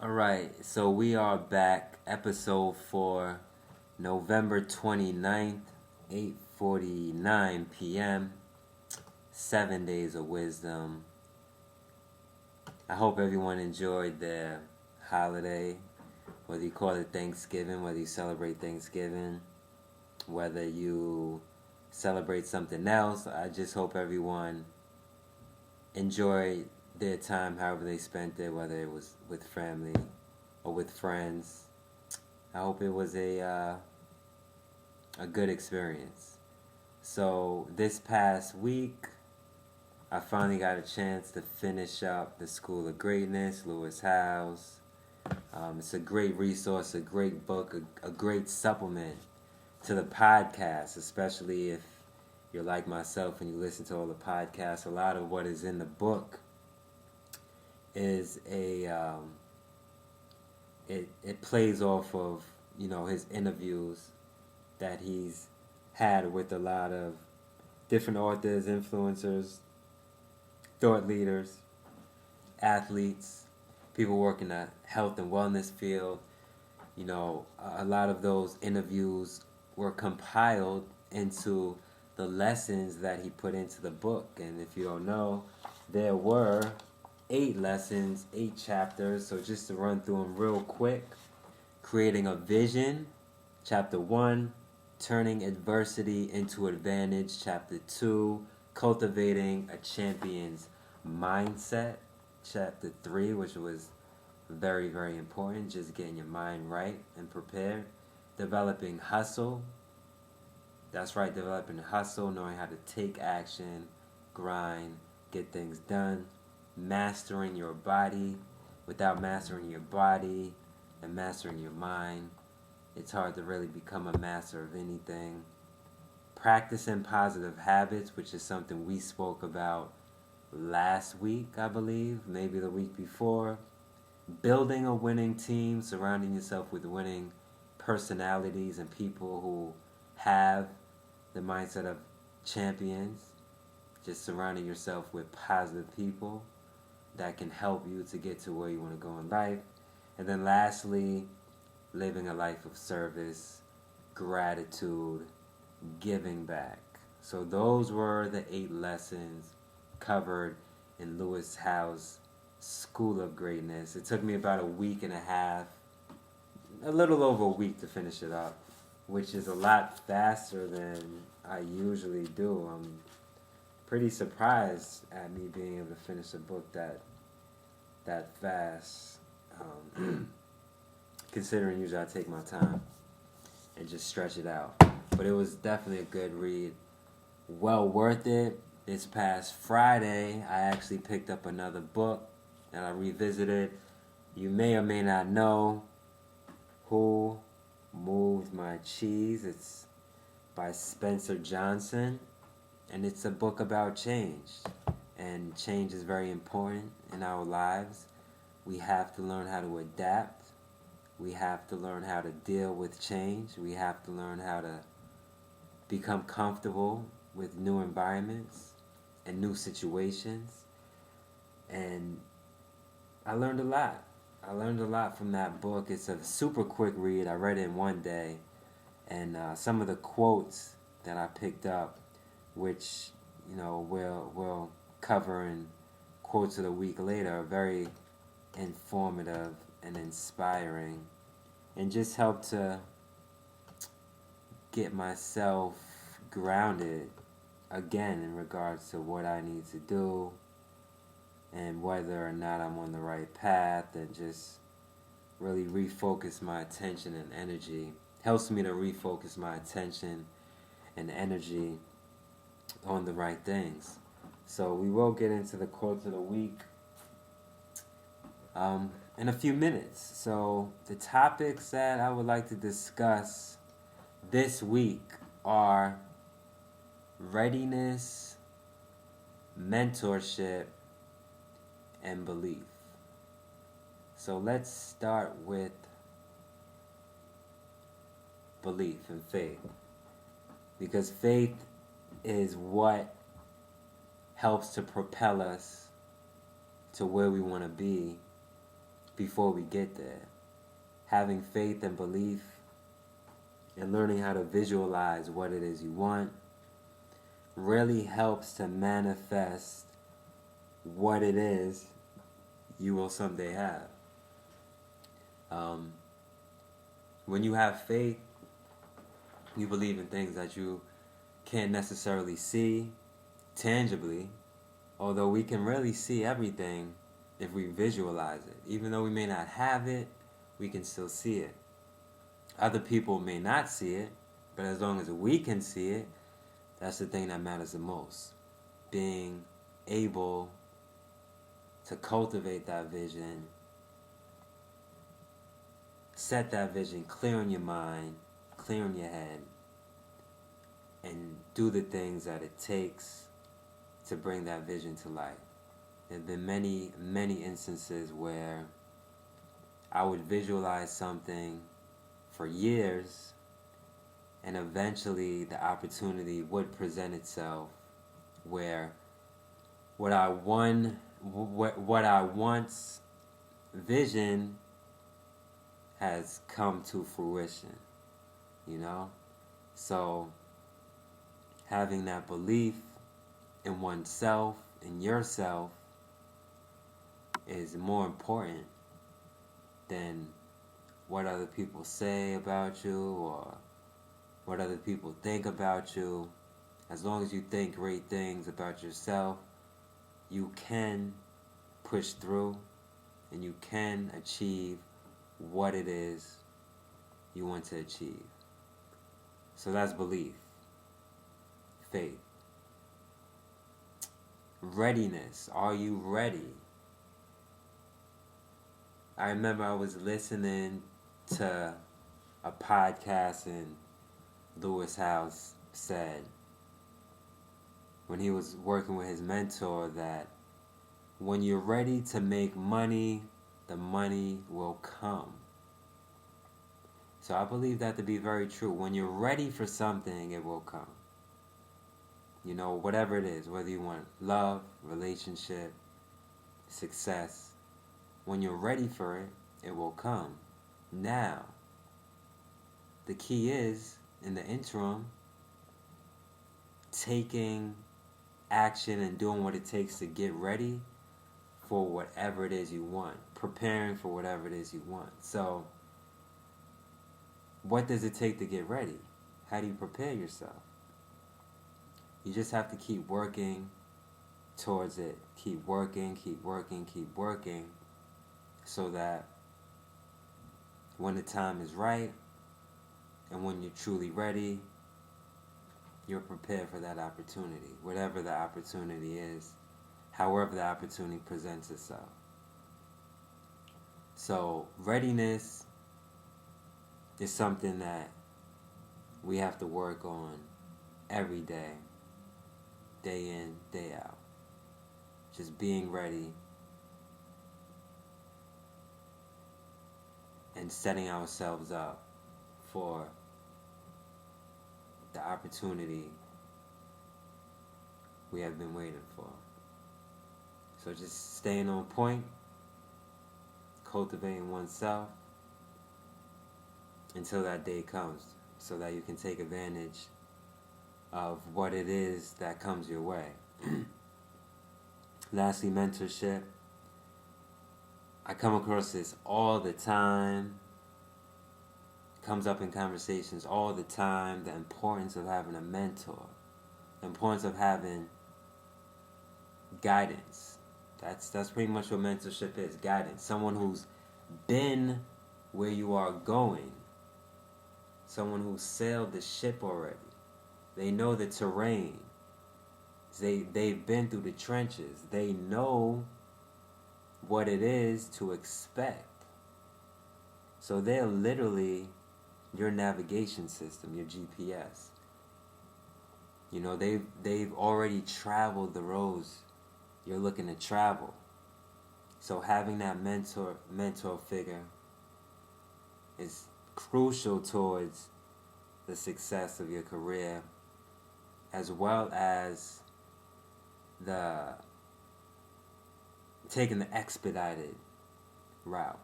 All right, so we are back, episode 4, November 29th, 8:49 p.m., 7 days of wisdom. I hope everyone enjoyed their holiday, whether you call it Thanksgiving, whether you celebrate Thanksgiving, whether you celebrate something else. I just hope everyone enjoyed their time however they spent it, whether it was with family or with friends. I hope it was a good experience. So this past week, I finally got a chance to finish up the School of Greatness, Lewis Howes. It's a great resource, a great book, a great supplement to the podcast, especially if you're like myself and you listen to all the podcasts. A lot of what is in the book is it plays off of his interviews that he's had with a lot of different authors, influencers, thought leaders, athletes, people working in the health and wellness field. A lot of those interviews were compiled into the lessons that he put into the book. And if you don't know, there were 8 lessons, 8 chapters. So just to run through them real quick: creating a vision, chapter 1; turning adversity into advantage, chapter 2; cultivating a champion's mindset, chapter 3, which was very, very important, just getting your mind right and prepared; developing hustle, that's right, developing hustle, knowing how to take action, grind, get things done; mastering your body. Without mastering your body and mastering your mind, it's hard to really become a master of anything. Practicing positive habits, which is something we spoke about last week, I believe, maybe the week before. Building a winning team, surrounding yourself with winning personalities and people who have the mindset of champions. Just surrounding yourself with positive people that can help you to get to where you want to go in life. And then lastly, living a life of service, gratitude, giving back. So those were the 8 lessons covered in Lewis Howes' School of Greatness. It took me about a week and a half, a little over a week to finish it up, which is a lot faster than I usually do. I'm pretty surprised at me being able to finish a book that fast, considering usually I take my time and just stretch it out. But it was definitely a good read, well worth it. This past Friday, I actually picked up another book and I revisited. You may or may not know Who Moved My Cheese. It's by Spencer Johnson, and it's a book about change. And change is very important in our lives. We have to learn how to adapt. We have to learn how to deal with change. We have to learn how to become comfortable with new environments and new situations. And I learned a lot. I learned a lot from that book. It's a super quick read. I read it in one day. And some of the quotes that I picked up, which, we'll cover in quotes of the week later, are very informative and inspiring, and just help to get myself grounded again in regards to what I need to do and whether or not I'm on the right path, and just really refocus my attention and energy. Helps me to refocus my attention and energy on the right things. So we will get into the quotes of the week in a few minutes. So the topics that I would like to discuss this week are readiness, mentorship, and belief. So let's start with belief and faith, because faith is what helps to propel us to where we want to be. before we get there. Having faith and belief and learning how to visualize what it is you want really helps to manifest what it is you will someday have. When you have faith, you believe in things that you can't necessarily see tangibly, although we can really see everything if we visualize it. Even though we may not have it, we can still see it. Other people may not see it, but as long as we can see it, that's the thing that matters the most. Being able to cultivate that vision, set that vision clear in your mind, clear in your head, and do the things that it takes to bring that vision to life. There have been many, many instances where I would visualize something for years, and eventually the opportunity would present itself where what I once visioned has come to fruition, So having that belief in oneself, in yourself, is more important than what other people say about you or what other people think about you. As long as you think great things about yourself, you can push through and you can achieve what it is you want to achieve. So that's belief, faith. Readiness. Are you ready? I remember I was listening to a podcast and Lewis House said when he was working with his mentor that when you're ready to make money, the money will come. So I believe that to be very true. When you're ready for something, it will come. Whatever it is, whether you want love, relationship, success, when you're ready for it, it will come. Now, the key is, in the interim, taking action and doing what it takes to get ready for whatever it is you want, preparing for whatever it is you want. So, what does it take to get ready? How do you prepare yourself? You just have to keep working towards it. Keep working, keep working, keep working, so that when the time is right and when you're truly ready, you're prepared for that opportunity, whatever the opportunity is, however the opportunity presents itself. So readiness is something that we have to work on every day, day in, day out. Just being ready and setting ourselves up for the opportunity we have been waiting for. So just staying on point, cultivating oneself until that day comes, so that you can take advantage of what it is that comes your way. Lastly, mentorship. I come across this all the time. It comes up in conversations all the time. The importance of having a mentor. The importance of having guidance. That's pretty much what mentorship is, guidance. Someone who's been where you are going. Someone who's sailed the ship already. They know the terrain. They've been through the trenches. They know what it is to expect. So they're literally your navigation system, your GPS. They've already traveled the roads you're looking to travel. So having that mentor figure is crucial towards the success of your career, as well as taking the expedited route.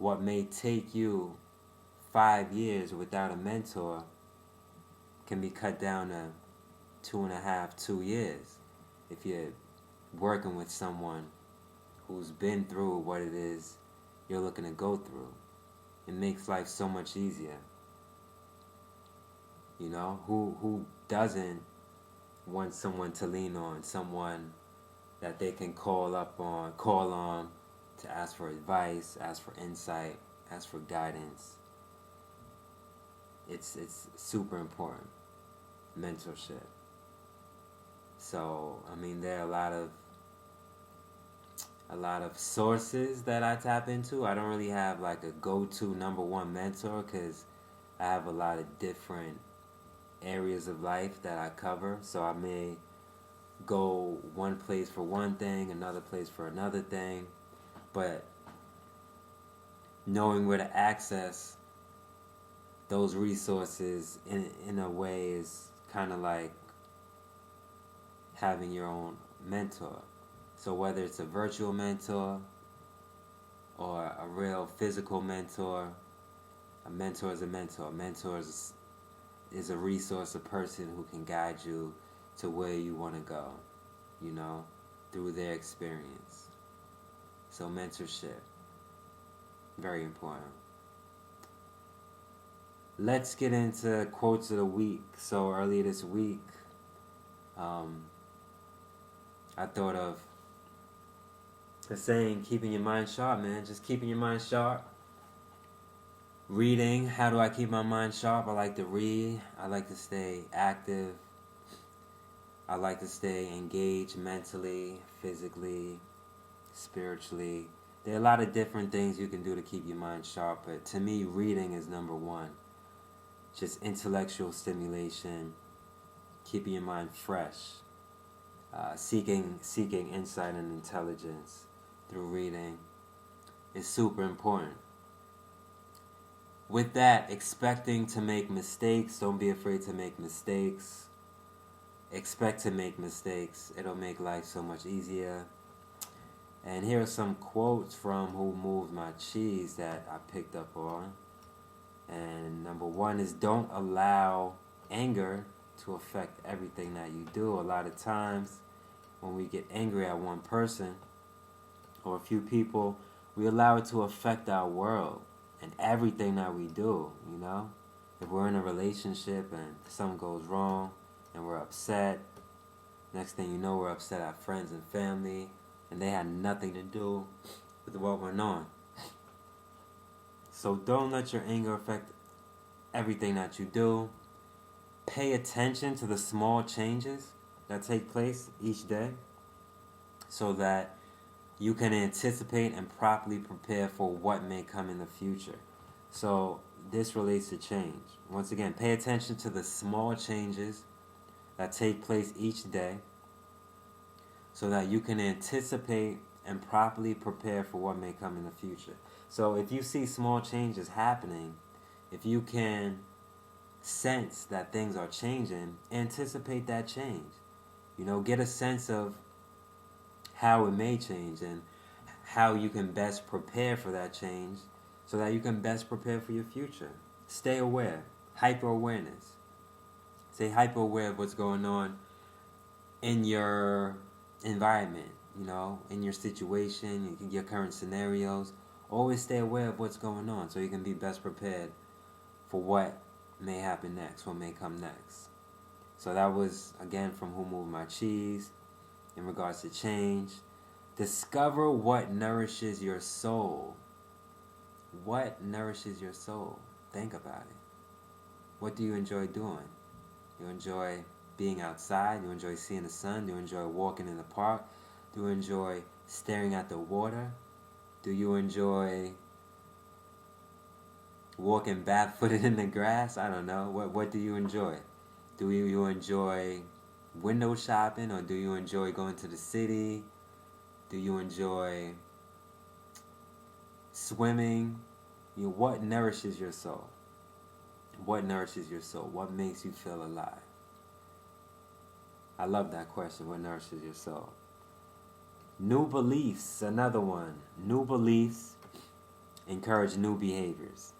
what may take you 5 years without a mentor can be cut down to 2.5, 2 years if you're working with someone who's been through what it is you're looking to go through. It makes life so much easier. You know, who doesn't want someone to lean on, someone that they can call on to ask for advice, ask for insight, ask for guidance. It's super important. Mentorship. So, I mean, there are a lot of sources that I tap into. I don't really have like a go-to number one mentor because I have a lot of different areas of life that I cover. So I may go one place for one thing, another place for another thing. But knowing where to access those resources in a way is kind of like having your own mentor. So whether it's a virtual mentor or a real physical mentor, a mentor is a mentor. A mentor is a resource, a person who can guide you to where you want to go, you know, through their experience. So mentorship, very important. Let's get into quotes of the week. So earlier this week, I thought of the saying, keeping your mind sharp, man. Just keeping your mind sharp. Reading. How do I keep my mind sharp? I like to read. I like to stay active. I like to stay engaged mentally, physically, spiritually. There are a lot of different things you can do to keep your mind sharp, but to me, reading is number one. Just intellectual stimulation, keeping your mind fresh, seeking insight and intelligence through reading is super important. With that, expecting to make mistakes. Don't be afraid to make mistakes. Expect to make mistakes. It'll make life so much easier. And here are some quotes from Who Moved My Cheese that I picked up on. And number one is, don't allow anger to affect everything that you do. A lot of times when we get angry at one person or a few people, we allow it to affect our world and everything that we do, you know? If we're in a relationship and something goes wrong and we're upset, next thing you know, we're upset at friends and family, and they had nothing to do with what went on. So don't let your anger affect everything that you do. Pay attention to the small changes that take place each day so that you can anticipate and properly prepare for what may come in the future. So this relates to change. Once again, pay attention to the small changes that take place each day so that you can anticipate and properly prepare for what may come in the future. So if you see small changes happening, if you can sense that things are changing, anticipate that change. You know, get a sense of how it may change and how you can best prepare for that change so that you can best prepare for your future. Stay aware. Hyper-awareness. Stay hyper-aware of what's going on in your environment, you know, in your situation, your current scenarios. Always stay aware of what's going on so you can be best prepared for what may happen next, what may come next. So that was, again, from Who Moved My Cheese in regards to change. Discover what nourishes your soul. What nourishes your soul? Think about it. What do you enjoy doing? You enjoy being outside? You enjoy seeing the sun? Do you enjoy walking in the park? Do you enjoy staring at the water? Do you enjoy walking barefooted in the grass? I don't know. What do you enjoy? Do you enjoy window shopping, or do you enjoy going to the city? Do you enjoy swimming? You know, what nourishes your soul? What nourishes your soul? What makes you feel alive? I love that question. What nourishes your soul? New beliefs, another one. New beliefs encourage new behaviors.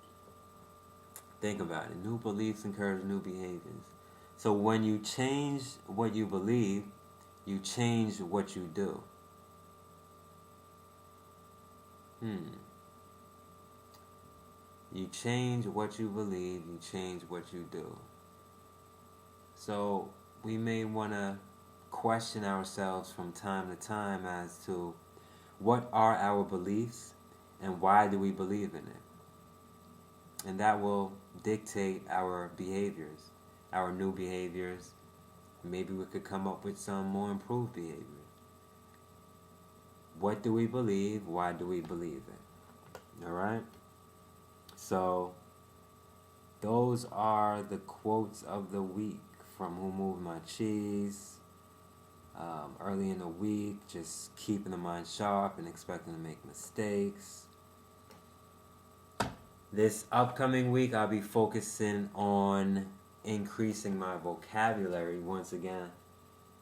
Think about it. New beliefs encourage new behaviors. So when you change what you believe, you change what you do. You change what you believe, you change what you do. So we may want to question ourselves from time to time as to what are our beliefs and why do we believe in it. And that will dictate our behaviors, our new behaviors. Maybe we could come up with some more improved behavior. What do we believe? Why do we believe it? Alright? So, those are the quotes of the week from Who Moved My Cheese. Early in the week, just keeping the mind sharp and expecting to make mistakes. This upcoming week, I'll be focusing on increasing my vocabulary. Once again,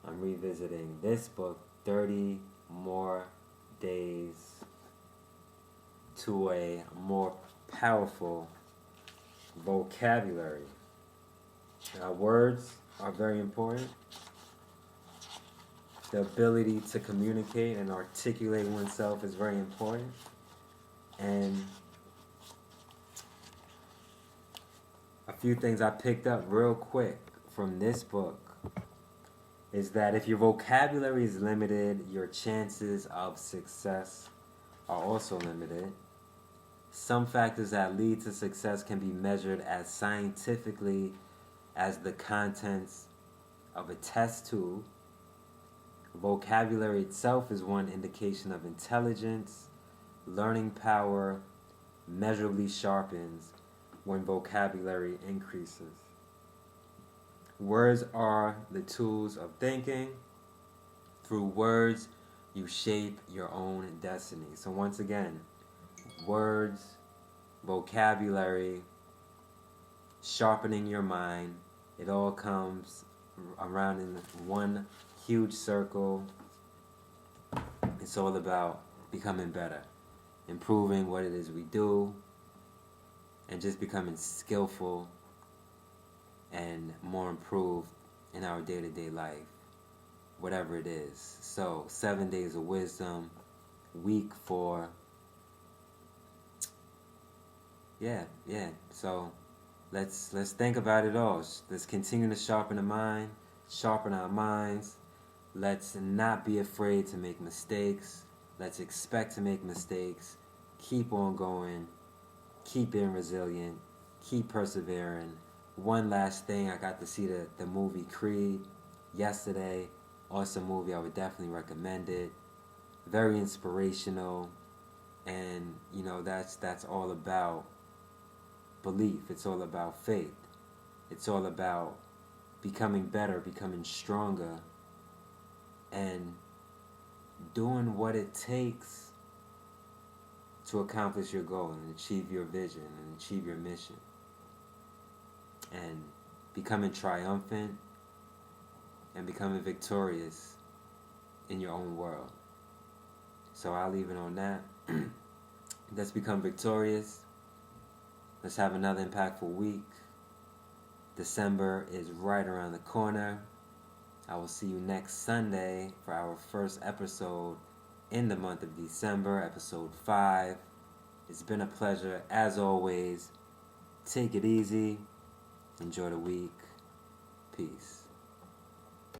I'm revisiting this book, 30 More Days to a More Powerful Vocabulary. Words are very important. The ability to communicate and articulate oneself is very important. And a few things I picked up real quick from this book is that if your vocabulary is limited, your chances of success are also limited. Some factors that lead to success can be measured as scientifically as the contents of a test tube. Vocabulary itself is one indication of intelligence. Learning power measurably sharpens when vocabulary increases. Words are the tools of thinking. Through words, you shape your own destiny. So once again, words, vocabulary, sharpening your mind, it all comes around in one huge circle. It's all about becoming better, improving what it is we do, and just becoming skillful and more improved in our day-to-day life, whatever it is. So 7 days of wisdom, week 4. Yeah. So let's think about it all. Let's continue to sharpen the mind, sharpen our minds. Let's not be afraid to make mistakes. Let's expect to make mistakes. Keep on going. Keep being resilient. Keep persevering. One last thing, I got to see the movie Creed yesterday. Awesome movie. I would definitely recommend it. Very inspirational. And, that's all about belief. It's all about faith. It's all about becoming better, becoming stronger, and doing what it takes to accomplish your goal and achieve your vision and achieve your mission. And becoming triumphant and becoming victorious in your own world. So I'll leave it on that. Let's become victorious. Let's have another impactful week. December is right around the corner. I will see you next Sunday for our first episode in the month of December, episode 5. It's been a pleasure, as always. Take it easy. Enjoy the week.